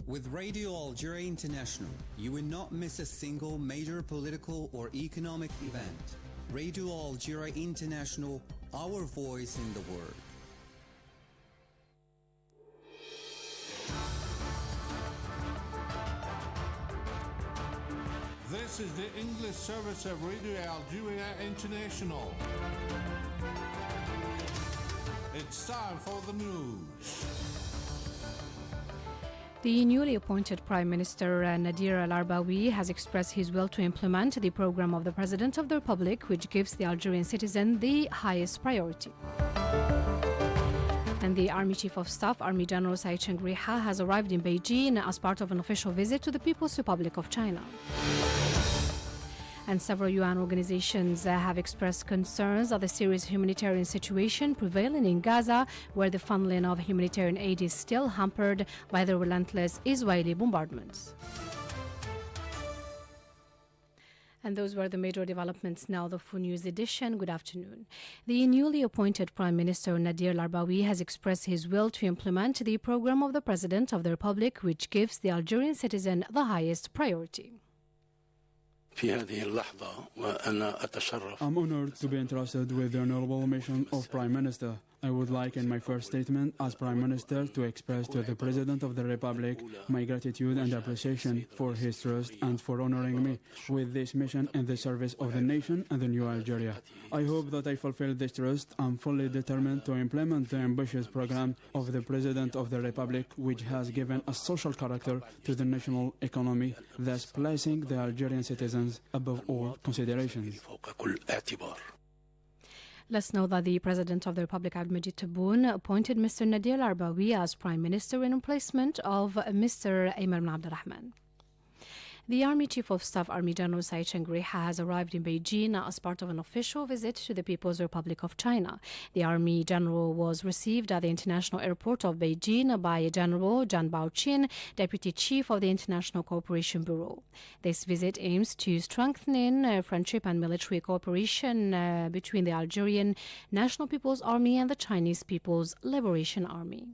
With Radio Algeria International, you will not miss a single major political or economic event. Radio Algeria International, our voice in the world. This is the English service of Radio Algeria International. It's time for the news. The newly appointed Prime Minister Nadir Al-Arbawi has expressed his will to implement the program of the President of the Republic, which gives the Algerian citizen the highest priority. And the Army Chief of Staff, Army General Said Chengriha, has arrived in Beijing as part of an official visit to the People's Republic of China. And several UN organizations have expressed concerns of the serious humanitarian situation prevailing in Gaza, where the funneling of humanitarian aid is still hampered by the relentless Israeli bombardments. And those were the major developments. Now the full news edition. Good afternoon. The newly appointed Prime Minister Nadir Al-Arbawi has expressed his will to implement the program of the President of the Republic, which gives the Algerian citizen the highest priority. I'm honored to be entrusted with the honorable mission of Prime Minister. I would like in my first statement as Prime Minister to express to the President of the Republic my gratitude and appreciation for his trust and for honoring me with this mission in the service of the nation and the new Algeria. I hope that I fulfill this trust. I'm fully determined to implement the ambitious program of the President of the Republic, which has given a social character to the national economy, thus placing the Algerian citizens above all considerations. Let's know that the President of the Republic, Abdelmajid Tebboune, appointed Mr. Nadir Al-Arbawi as Prime Minister in replacement of Mr. Ayman bin Abdelrahman. The Army Chief of Staff, Army General Said Chengriha, has arrived in Beijing as part of an official visit to the People's Republic of China. The Army General was received at the International Airport of Beijing by General Zhang Baoqin, Deputy Chief of the International Cooperation Bureau. This visit aims to strengthen friendship and military cooperation between the Algerian National People's Army and the Chinese People's Liberation Army.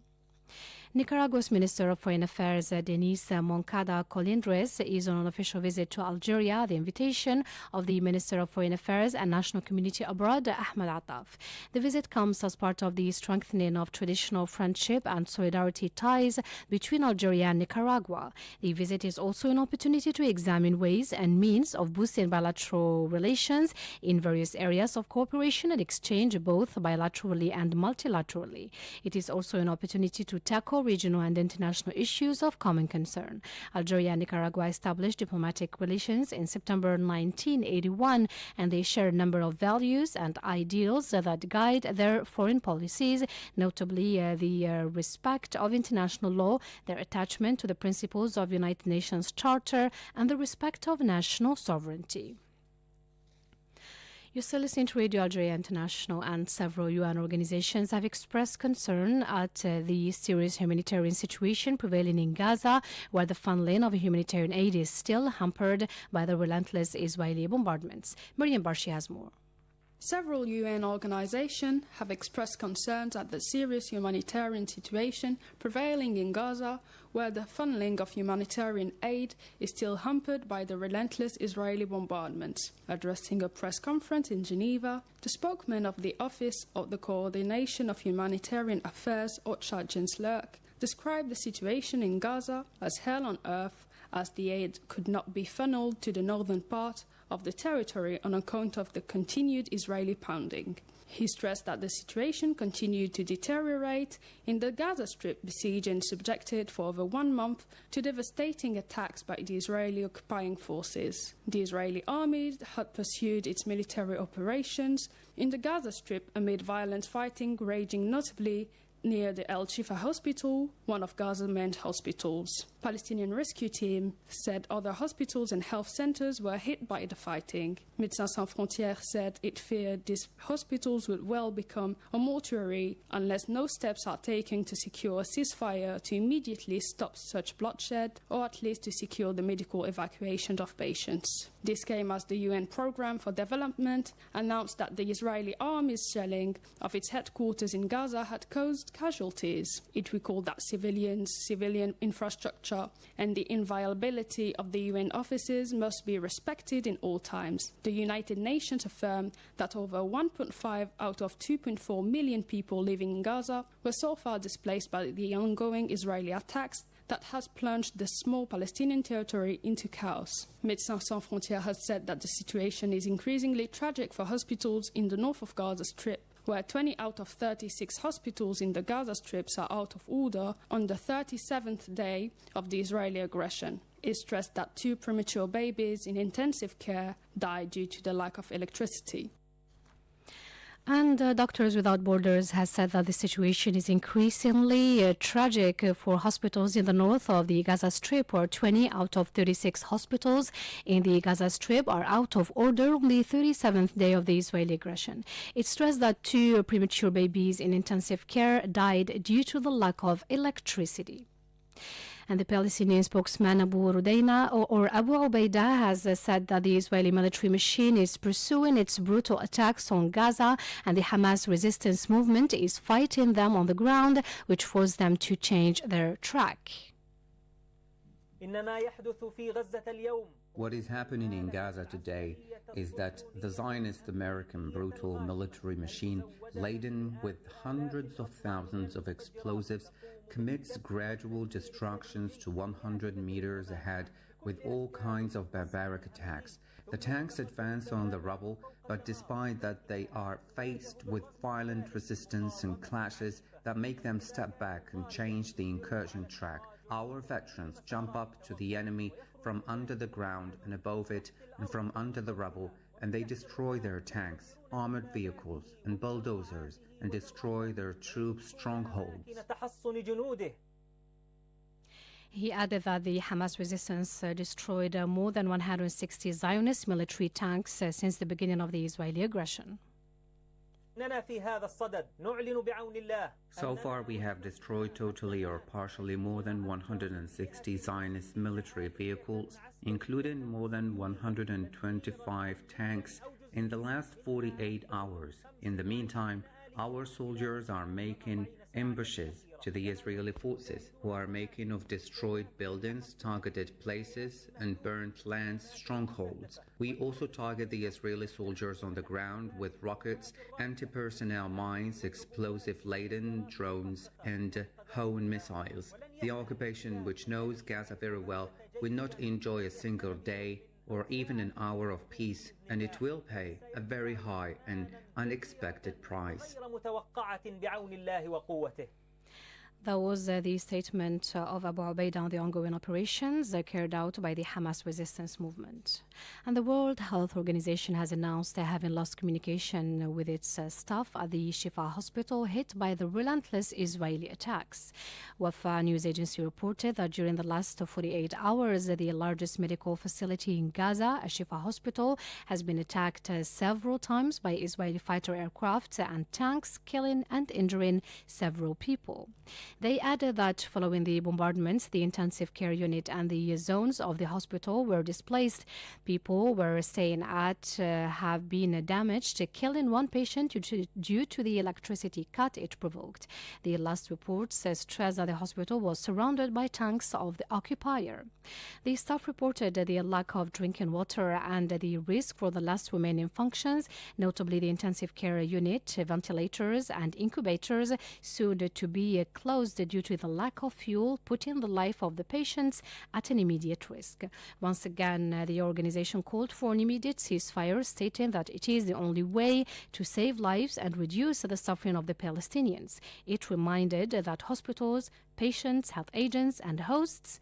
Nicaragua's Minister of Foreign Affairs, Denise Moncada Colindres, is on an official visit to Algeria at the invitation of the Minister of Foreign Affairs and National Community Abroad, Ahmed Attaf. The visit comes as part of the strengthening of traditional friendship and solidarity ties between Algeria and Nicaragua. The visit is also an opportunity to examine ways and means of boosting bilateral relations in various areas of cooperation and exchange, both bilaterally and multilaterally. It is also an opportunity to tackle regional and international issues of common concern. Algeria and Nicaragua established diplomatic relations in September 1981, and they share a number of values and ideals that guide their foreign policies, notably the respect of international law, their attachment to the principles of United Nations Charter, and the respect of national sovereignty. You're still listening to Radio Algeria International, and several UN organizations have expressed concern at the serious humanitarian situation prevailing in Gaza, where the funneling of humanitarian aid is still hampered by the relentless Israeli bombardments. Miriam Barshi has more. Several UN organizations have expressed concerns at the serious humanitarian situation prevailing in Gaza, where the funneling of humanitarian aid is still hampered by the relentless Israeli bombardments. Addressing a press conference in Geneva, the spokesman of the Office of the Coordination of Humanitarian Affairs, OCHA Jens Lurk, described the situation in Gaza as hell on earth, as the aid could not be funneled to the northern part of the territory on account of the continued Israeli pounding. He stressed that the situation continued to deteriorate in the Gaza Strip, besieged and subjected for over 1 month to devastating attacks by the Israeli occupying forces. The Israeli army had pursued its military operations in the Gaza Strip amid violent fighting raging notably near the El Shifa hospital, one of Gaza's main hospitals. Palestinian rescue team said other hospitals and health centers were hit by the fighting. Médecins Sans Frontières said it feared these hospitals would well become a mortuary unless no steps are taken to secure a ceasefire to immediately stop such bloodshed, or at least to secure the medical evacuation of patients. This came as the UN Programme for Development announced that the Israeli army's shelling of its headquarters in Gaza had caused casualties. It recalled that civilians, civilian infrastructure, and the inviolability of the UN offices must be respected in all times. The United Nations affirmed that over 1.5 out of 2.4 million people living in Gaza were so far displaced by the ongoing Israeli attacks that has plunged the small Palestinian territory into chaos. Médecins Sans Frontières has said that the situation is increasingly tragic for hospitals in the north of Gaza Strip, where 20 out of 36 hospitals in the Gaza Strips are out of order on the 37th day of the Israeli aggression. It stressed that 2 premature babies in intensive care died due to the lack of electricity. And Doctors Without Borders has said that the situation is increasingly tragic for hospitals in the north of the Gaza Strip, where 20 out of 36 hospitals in the Gaza Strip are out of order on the 37th day of the Israeli aggression. It stressed that 2 premature babies in intensive care died due to the lack of electricity. And the Palestinian spokesman Abu Rudaina or Abu Ubaidah has said that the Israeli military machine is pursuing its brutal attacks on Gaza, and the Hamas resistance movement is fighting them on the ground, which forced them to change their track. What is happening in Gaza today is that the Zionist American brutal military machine, laden with hundreds of thousands of explosives, commits gradual destructions to 100 meters ahead with all kinds of barbaric attacks. The tanks advance on the rubble, but despite that they are faced with violent resistance and clashes that make them step back and change the incursion track. Our veterans jump up to the enemy from under the ground and above it and from under the rubble, and they destroy their tanks, armored vehicles, and bulldozers, and destroy their troops' strongholds. He added that the Hamas resistance destroyed more than 160 Zionist military tanks since the beginning of the Israeli aggression. So far, we have destroyed totally or partially more than 160 Zionist military vehicles, including more than 125 tanks in the last 48 hours. In the meantime, our soldiers are making ambushes to the Israeli forces, who are making of destroyed buildings, targeted places, and burnt lands strongholds. We also target the Israeli soldiers on the ground with rockets, anti-personnel mines, explosive-laden drones, and Hoon missiles. The occupation, which knows Gaza very well, will not enjoy a single day or even an hour of peace, and it will pay a very high and unexpected price. That was the statement of Abu Ubaidah on the ongoing operations carried out by the Hamas resistance movement. And the World Health Organization has announced having lost communication with its staff at the Shifa hospital hit by the relentless Israeli attacks. Wafa news agency reported that during the last 48 hours, the largest medical facility in Gaza, a Shifa hospital, has been attacked several times by Israeli fighter aircraft and tanks, killing and injuring several people. They added that following the bombardments, the intensive care unit and the zones of the hospital were displaced. People were staying at have been damaged, killing one patient due to the electricity cut it provoked. The last report stressed that the hospital was surrounded by tanks of the occupier. The staff reported the lack of drinking water and the risk for the last remaining functions, notably the intensive care unit, ventilators and incubators, soon to be closed due to the lack of fuel, putting the life of the patients at an immediate risk. Once again, the organization called for an immediate ceasefire, stating that it is the only way to save lives and reduce the suffering of the Palestinians. It reminded that hospitals, patients, health agents, and hosted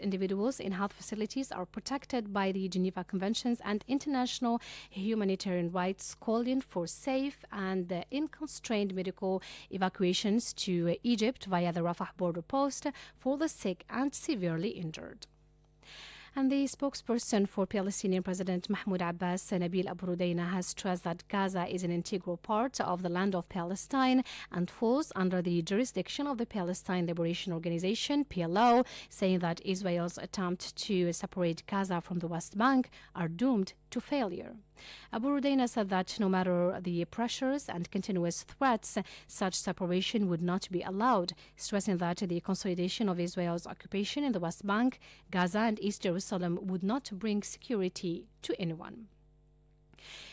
individuals in health facilities are protected by the Geneva Conventions and international humanitarian rights, calling for safe and unconstrained medical evacuations to Egypt via the Rafah border post for the sick and severely injured. And the spokesperson for Palestinian President Mahmoud Abbas, Nabil Abu Rudaina, has stressed that Gaza is an integral part of the land of Palestine and falls under the jurisdiction of the Palestine Liberation Organization, PLO, saying that Israel's attempt to separate Gaza from the West Bank are doomed to failure. Abu Rudaina said that no matter the pressures and continuous threats, such separation would not be allowed, stressing that the consolidation of Israel's occupation in the West Bank, Gaza and East Jerusalem would not bring security to anyone.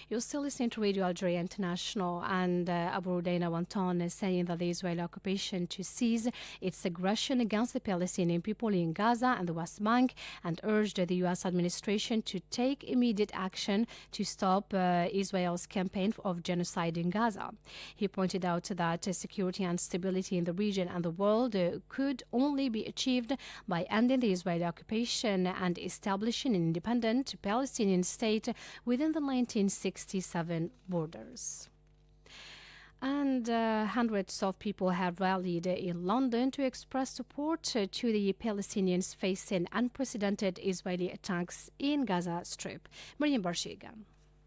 You're still listening to Radio Algeria International, and Abu Rudaina went on saying that the Israeli occupation to cease its aggression against the Palestinian people in Gaza and the West Bank, and urged the U.S. administration to take immediate action to stop Israel's campaign of genocide in Gaza. He pointed out that security and stability in the region and the world could only be achieved by ending the Israeli occupation and establishing an independent Palestinian state within the 1967 borders. And hundreds of people have rallied in London to express support to the Palestinians facing unprecedented Israeli attacks in Gaza Strip. Miriam Barshiga.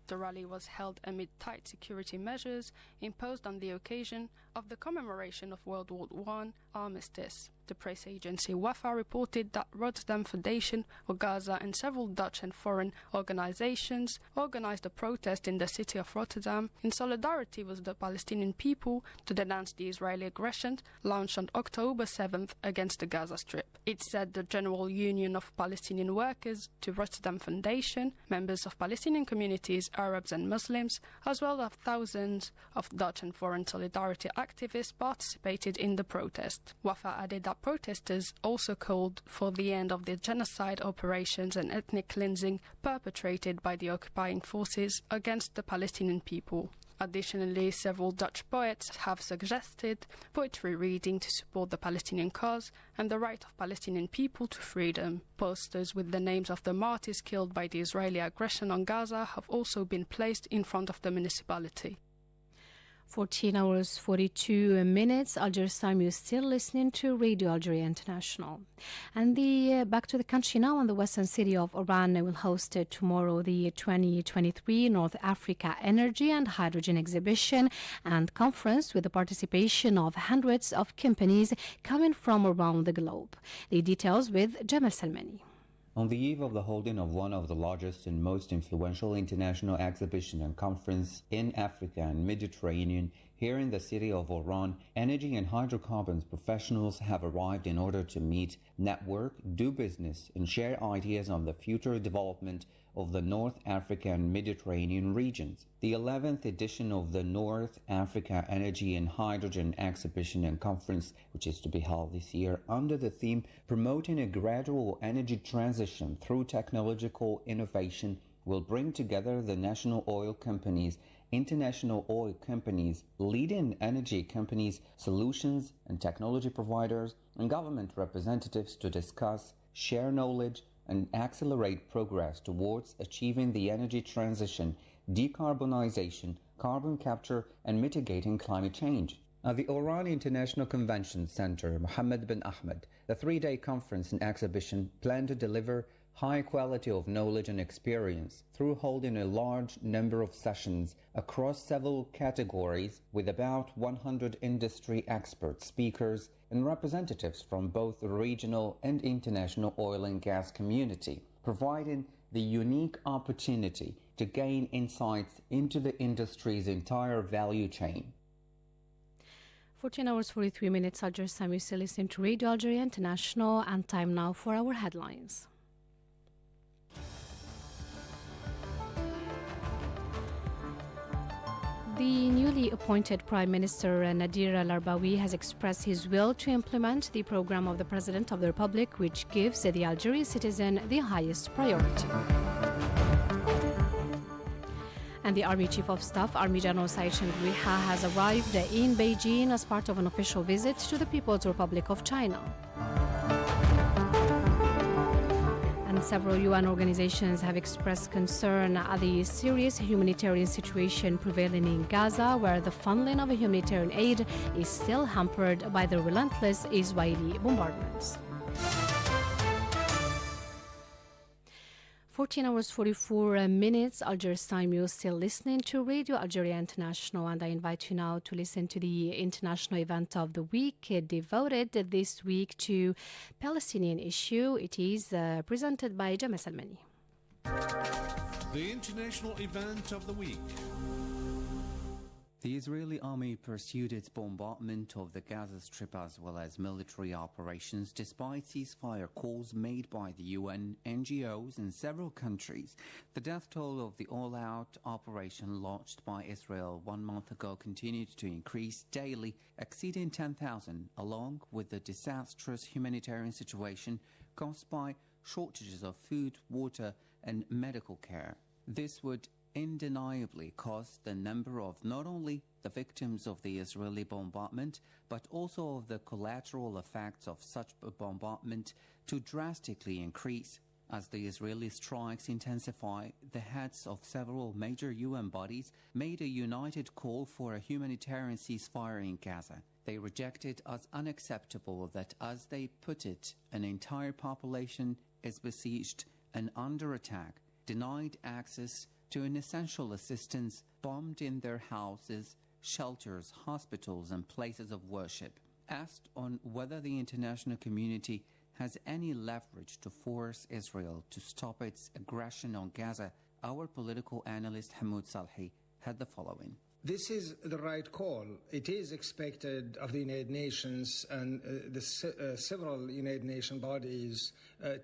The rally was held amid tight security measures imposed on the occasion of the commemoration of World War I armistice. The press agency Wafa reported that Rotterdam Foundation for Gaza and several Dutch and foreign organizations organized a protest in the city of Rotterdam in solidarity with the Palestinian people to denounce the Israeli aggression launched on October 7th against the Gaza Strip. It said the General Union of Palestinian Workers to Rotterdam Foundation, members of Palestinian communities, Arabs and Muslims, as well as thousands of Dutch and foreign solidarity activists participated in the protest. Wafa added that protesters also called for the end of the genocide operations and ethnic cleansing perpetrated by the occupying forces against the Palestinian people. Additionally, several Dutch poets have suggested poetry reading to support the Palestinian cause and the right of Palestinian people to freedom. Posters with the names of the martyrs killed by the Israeli aggression on Gaza have also been placed in front of the municipality. 14 hours 42 minutes. Algiers time. You're still listening to Radio Algeria International. And back to the country now. And the western city of Oran will host tomorrow the 2023 North Africa Energy and Hydrogen Exhibition and Conference with the participation of hundreds of companies coming from around the globe. The details with Jamal Salmani. On the eve of the holding of one of the largest and most influential international exhibition and conference in Africa and Mediterranean, here in the city of Oran, energy and hydrocarbons professionals have arrived in order to meet, network, do business, and share ideas on the future development of the North Africa and Mediterranean regions. The 11th edition of the North Africa Energy and Hydrogen Exhibition and Conference, which is to be held this year under the theme Promoting a Gradual Energy Transition Through Technological Innovation, will bring together the national oil companies, international oil companies, leading energy companies, solutions and technology providers, and government representatives to discuss, share knowledge, and accelerate progress towards achieving the energy transition, decarbonization, carbon capture, and mitigating climate change. At the Oran International Convention Center, Mohammed bin Ahmed, the three-day conference and exhibition planned to deliver high quality of knowledge and experience through holding a large number of sessions across several categories with about 100 industry experts, speakers, and representatives from both the regional and international oil and gas community, providing the unique opportunity to gain insights into the industry's entire value chain. 14 hours 43 minutes. Algiers time. You still listening to Radio Algeria International, and time now for our headlines. The newly appointed Prime Minister Nadir Al-Arbawi has expressed his will to implement the program of the President of the Republic, which gives the Algerian citizen the highest priority. And the Army Chief of Staff, Army General Said Shangriha, has arrived in Beijing as part of an official visit to the People's Republic of China. And several UN organizations have expressed concern at the serious humanitarian situation prevailing in Gaza, where the funneling of humanitarian aid is still hampered by the relentless Israeli bombardments. 14 hours 44 minutes. Algiers time. You're still listening to Radio Algeria International, and I invite you now to listen to the international event of the week devoted this week to Palestinian issue. It is presented by Jamal Salmani. The international event of the week. The Israeli army pursued its bombardment of the Gaza Strip as well as military operations despite ceasefire calls made by the UN, NGOs and several countries. The death toll of the all-out operation launched by Israel 1 month ago continued to increase daily, exceeding 10,000, along with the disastrous humanitarian situation caused by shortages of food, water and medical care. This would undeniably cause the number of not only the victims of the Israeli bombardment, but also of the collateral effects of such a bombardment to drastically increase. As the Israeli strikes intensify, the heads of several major UN bodies made a united call for a humanitarian ceasefire in Gaza. They rejected as unacceptable that, as they put it, an entire population is besieged and under attack, denied access to an essential assistance, bombed in their houses, shelters, hospitals and places of worship. Asked on whether the international community has any leverage to force Israel to stop its aggression on Gaza, our political analyst Hamoud Salhi had the following. This is the right call. It is expected of the United Nations and several United Nations bodies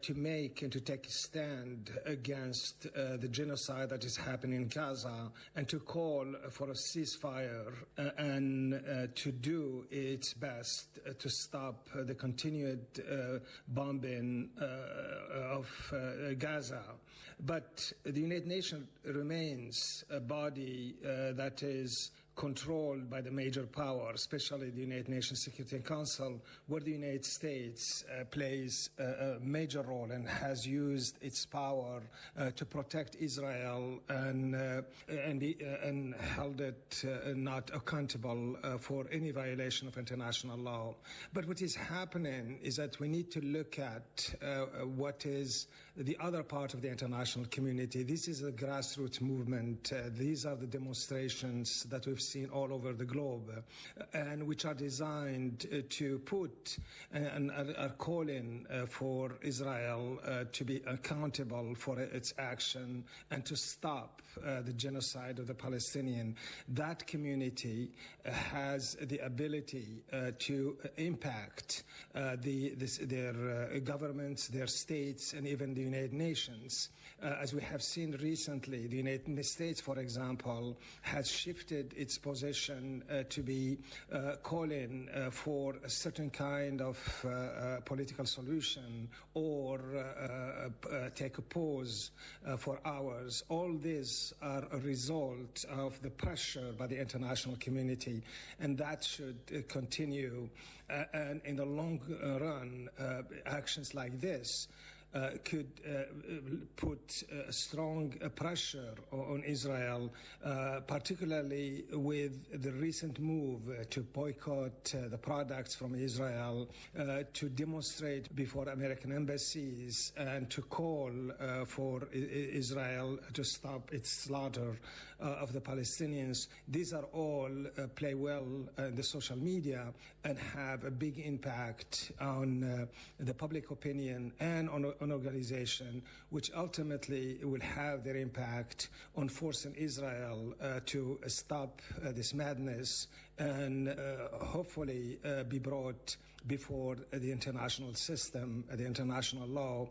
to make and to take a stand against the genocide that is happening in Gaza and to call for a ceasefire and to do its best to stop the continued bombing of Gaza. But the United Nations remains a body that is controlled by the major powers, especially the United Nations Security Council, where the United States plays a major role and has used its power to protect Israel and held it not accountable for any violation of international law. But what is happening is that we need to look at what is the other part of the international community. This is a grassroots movement. These are the demonstrations that we've seen all over the globe, and which are designed to put and are calling for Israel to be accountable for its action and to stop the genocide of the Palestinian. That community has the ability to impact their governments, their states, and even the United Nations. As we have seen recently, the United States, for example, has shifted its position to be calling for a certain kind of political solution or take a pause for hours. All these are a result of the pressure by the international community, and that should continue. And in the long run, actions like this could put strong pressure on Israel, particularly with the recent move to boycott the products from Israel, to demonstrate before American embassies and to call for Israel to stop its slaughter of the Palestinians. These are all play well in the social media and have a big impact on the public opinion and on organization, which ultimately will have their impact on forcing Israel to stop this madness and hopefully be brought before the international system, the international law,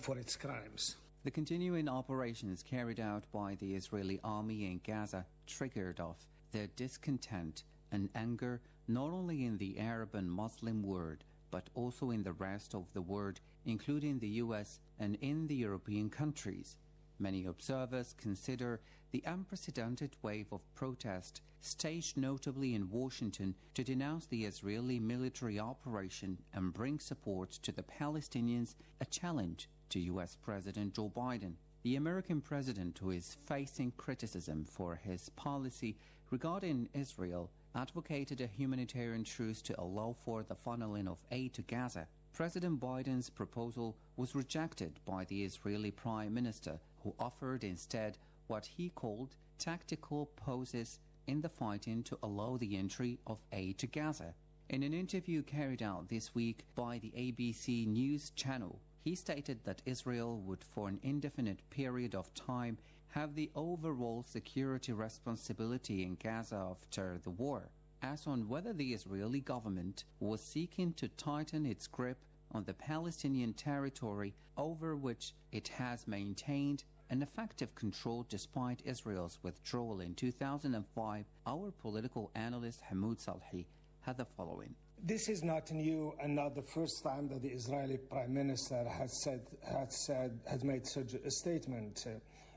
for its crimes. The continuing operations carried out by the Israeli army in Gaza triggered off their discontent and anger not only in the Arab and Muslim world, but also in the rest of the world, including the US and in the European countries. Many observers consider the unprecedented wave of protest staged notably in Washington to denounce the Israeli military operation and bring support to the Palestinians a challenge to US President Joe Biden. The American president, who is facing criticism for his policy regarding Israel, advocated a humanitarian truce to allow for the funneling of aid to Gaza. President Biden's proposal was rejected by the Israeli Prime Minister, who offered instead what he called tactical pauses in the fighting to allow the entry of aid to Gaza. In an interview carried out this week by the ABC News channel, he stated that Israel would, for an indefinite period of time, have the overall security responsibility in Gaza after the war, as on whether the Israeli government was seeking to tighten its grip on the Palestinian territory over which it has maintained an effective control despite Israel's withdrawal in 2005. Our political analyst Hamoud Salhi had the following. This is not new and not the first time that the Israeli Prime Minister has made such a statement.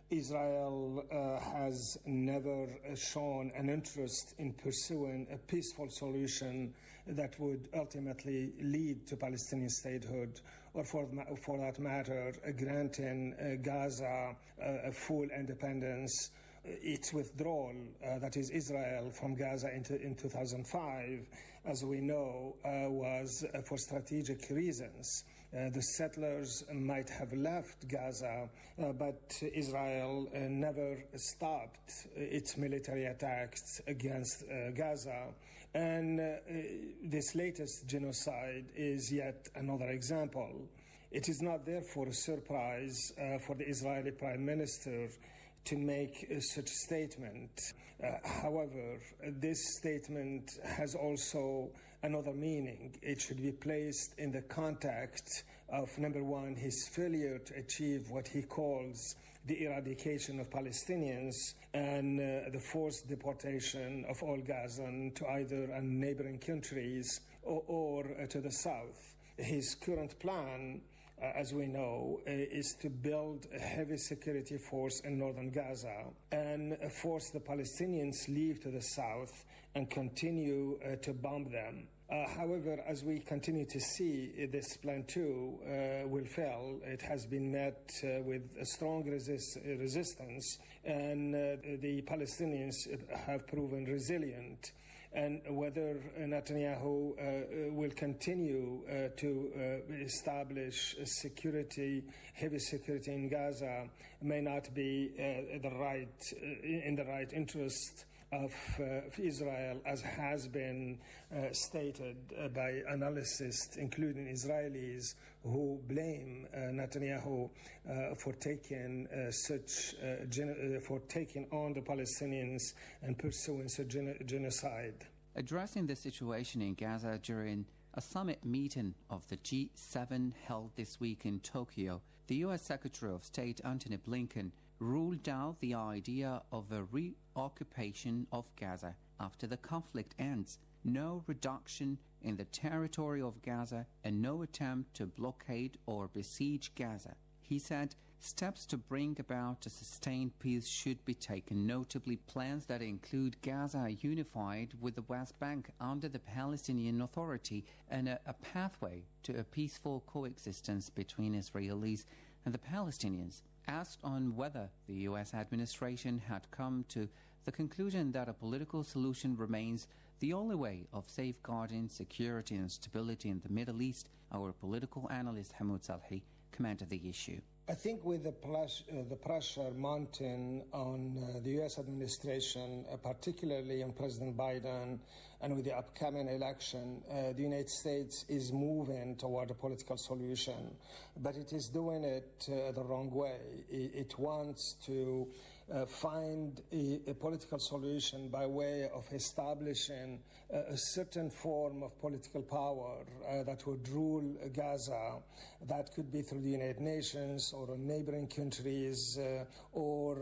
Israel has never shown an interest in pursuing a peaceful solution that would ultimately lead to Palestinian statehood, or for that matter, granting Gaza a full independence. Its withdrawal, that is Israel, from Gaza in 2005, as we know, was for strategic reasons. The settlers might have left Gaza, but Israel never stopped its military attacks against Gaza. And this latest genocide is yet another example. It is not therefore a surprise for the Israeli Prime Minister to make such a statement. However, this statement has also another meaning. It should be placed in the context of, number one, his failure to achieve what he calls the eradication of Palestinians and the forced deportation of all Gazans to either neighboring countries or to the south. His current plan, as we know, is to build a heavy security force in northern Gaza and force the Palestinians leave to the south and continue to bomb them. However, as we continue to see, this plan too will fail. It has been met with a strong resistance, and the Palestinians have proven resilient. And whether Netanyahu will continue to establish heavy security in Gaza may not be in the right interest of Israel, as has been stated by analysts, including Israelis, who blame Netanyahu for taking on the Palestinians and pursuing such genocide. Addressing the situation in Gaza during a summit meeting of the G7 held this week in Tokyo, the U.S. Secretary of State Antony Blinken ruled out the idea of a reoccupation of Gaza after the conflict ends, no reduction in the territory of Gaza, and no attempt to blockade or besiege Gaza. He said steps to bring about a sustained peace should be taken, notably plans that include Gaza unified with the West Bank under the Palestinian Authority and a pathway to a peaceful coexistence between Israelis and the Palestinians. Asked on whether the U.S. administration had come to the conclusion that a political solution remains the only way of safeguarding security and stability in the Middle East, our political analyst Hamoud Salhi commented the issue. I think with the pressure mounting on the U.S. administration, particularly on President Biden, and with the upcoming election, the United States is moving toward a political solution, but it is doing it the wrong way. It wants to find a political solution by way of establishing a certain form of political power that would rule Gaza. That could be through the United Nations or neighboring countries or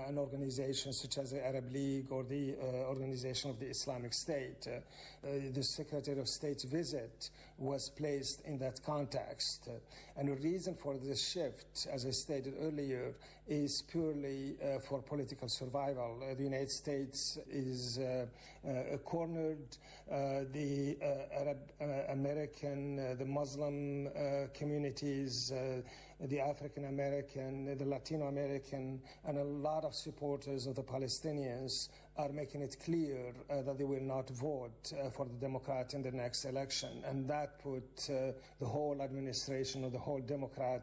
an organization such as the Arab League or the Organization of the Islamic State. The Secretary of State's visit was placed in that context. And the reason for this shift, as I stated earlier, is purely for political survival. The United States is cornered. The Arab American, the Muslim communities, the African American, the Latino American, and a lot of supporters of the Palestinians are making it clear that they will not vote for the Democrat in the next election. And that put the whole administration of the whole Democrat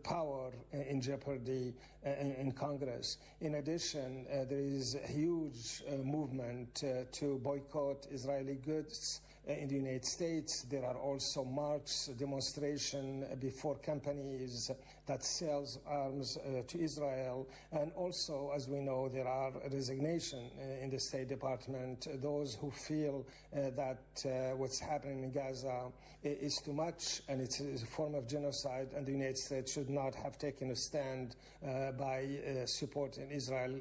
power in jeopardy in Congress. In addition, there is a huge movement to boycott Israeli goods in the United States. There are also marches, demonstrations before companies that sells arms to Israel. And also, as we know, there are resignations in the State Department. Those who feel that what's happening in Gaza is too much and it's a form of genocide, and the United States should not have taken a stand by supporting Israel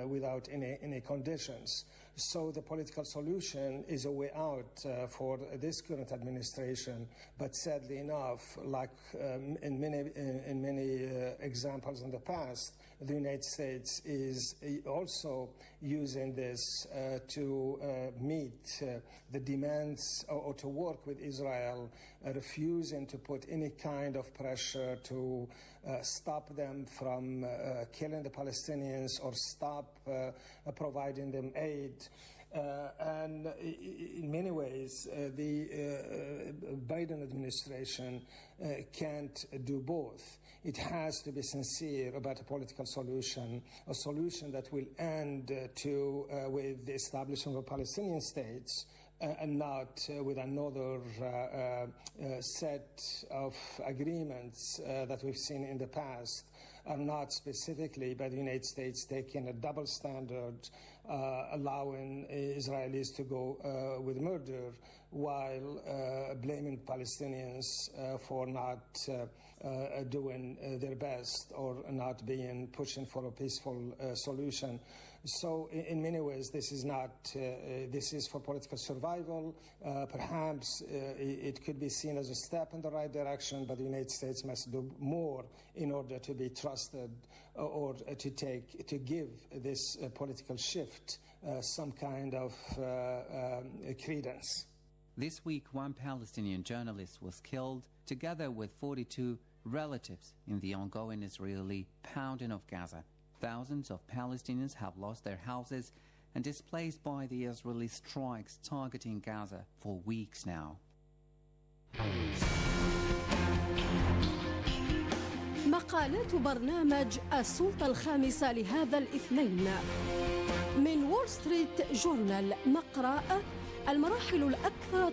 without any conditions. So the political solution is a way out for this current administration, but sadly enough, like in many examples in the past, the United States is also using this to meet the demands or to work with Israel, refusing to put any kind of pressure to stop them from killing the Palestinians or stop providing them aid. And in many ways, the Biden administration can't do both. It has to be sincere about a political solution, a solution that will end with the establishment of Palestinian states, and not with another set of agreements that we've seen in the past, are not specifically by the United States taking a double standard, allowing Israelis to go with murder while blaming Palestinians for not doing their best or not pushing for a peaceful solution. So in many ways, this is this is for political survival. Perhaps it could be seen as a step in the right direction, but the United States must do more in order to be trusted or to give this political shift some kind of credence. This week, one Palestinian journalist was killed, together with 42 relatives, in the ongoing Israeli pounding of Gaza. Thousands of Palestinians have lost their houses and displaced by the Israeli strikes targeting Gaza for weeks now. مقالات برنامج السلطة الخامسة لهذا الاثنين من وول ستريت جورنال. نقرأ المراحل الأكثر